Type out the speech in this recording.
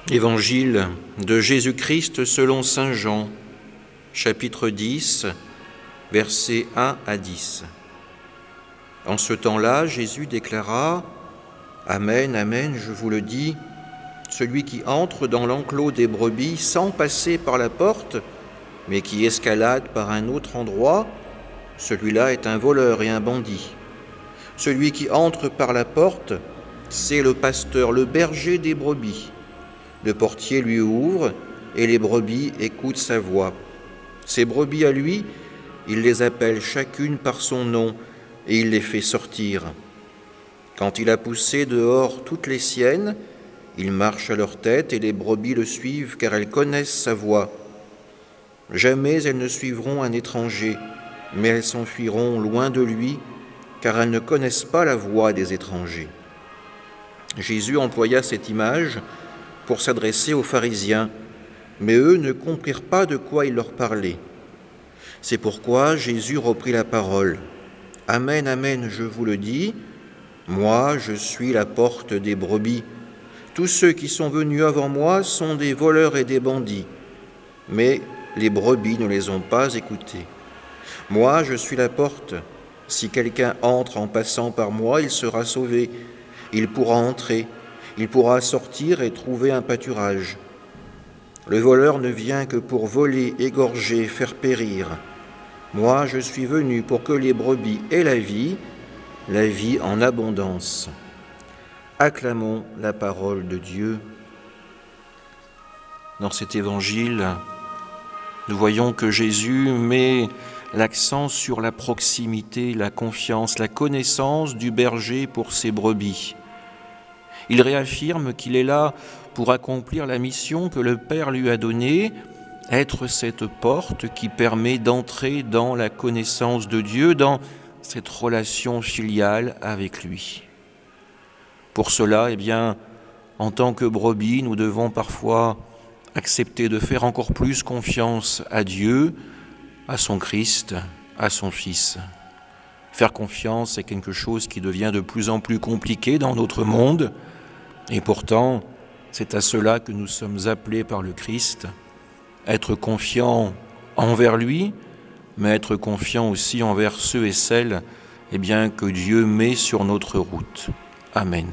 Évangile de Jésus-Christ selon saint Jean, chapitre 10, versets 1 à 10. En ce temps-là, Jésus déclara « Amen, Amen, je vous le dis, celui qui entre dans l'enclos des brebis sans passer par la porte, mais qui escalade par un autre endroit, celui-là est un voleur et un bandit. Celui qui entre par la porte, c'est le pasteur, le berger des brebis. Le portier lui ouvre et les brebis écoutent sa voix. Ces brebis à lui, il les appelle chacune par son nom et il les fait sortir. Quand il a poussé dehors toutes les siennes, il marche à leur tête et les brebis le suivent car elles connaissent sa voix. Jamais elles ne suivront un étranger, mais elles s'enfuiront loin de lui car elles ne connaissent pas la voix des étrangers. Jésus employa cette image pour s'adresser aux pharisiens, mais eux ne comprirent pas de quoi il leur parlait. C'est pourquoi Jésus reprit la parole. « Amen, Amen, je vous le dis, moi je suis la porte des brebis. Tous ceux qui sont venus avant moi sont des voleurs et des bandits, mais les brebis ne les ont pas écoutés. Moi je suis la porte. Si quelqu'un entre en passant par moi, il sera sauvé. Il pourra entrer. Il pourra sortir et trouver un pâturage. Le voleur ne vient que pour voler, égorger, faire périr. Moi, je suis venu pour que les brebis aient la vie en abondance. » Acclamons la parole de Dieu. Dans cet évangile, nous voyons que Jésus met l'accent sur la proximité, la confiance, la connaissance du berger pour ses brebis. Il réaffirme qu'il est là pour accomplir la mission que le Père lui a donnée, être cette porte qui permet d'entrer dans la connaissance de Dieu, dans cette relation filiale avec lui. Pour cela, en tant que brebis, nous devons parfois accepter de faire encore plus confiance à Dieu, à son Christ, à son Fils. Faire confiance, c'est quelque chose qui devient de plus en plus compliqué dans notre monde. Et pourtant, c'est à cela que nous sommes appelés par le Christ, être confiants envers lui, mais être confiants aussi envers ceux et celles que Dieu met sur notre route. Amen.